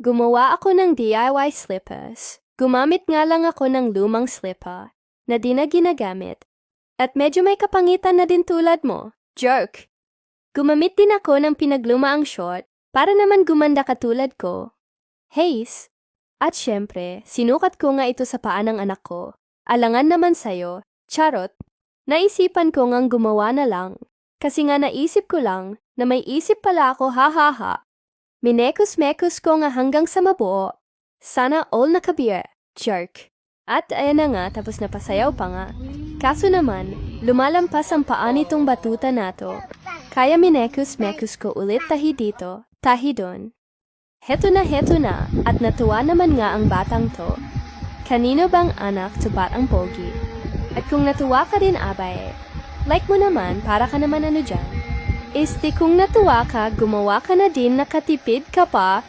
Gumawa ako ng DIY slippers. Gumamit nga lang ako ng lumang slipper na di na ginagamit. At medyo may kapangitan na din tulad mo. Jerk! Gumamit din ako ng pinaglumaang short para naman gumanda katulad ko. Haze! At syempre, sinukat ko nga ito sa paa ng anak ko. Alangan naman sa'yo, charot. Naisipan ko ngang gumawa na lang. Kasi nga naisip ko lang na may isip pala ako ha ha ha. Minekos-mekos ko nga hanggang sa mabuo. Sana all nakabir, jerk. At ayan na nga, tapos napasayaw pa nga. Kaso naman, lumalampas ang paa nitong batuta na to. Kaya minekos-mekos ko ulit tahi dito, tahi doon. Heto na, at natuwa naman nga ang batang to. Kanino bang anak to batang pogi? At kung natuwa ka din abay, like mo naman para ka naman ano dyan. Kung natuwa ka, gumawa ka na din nakatipid ka pa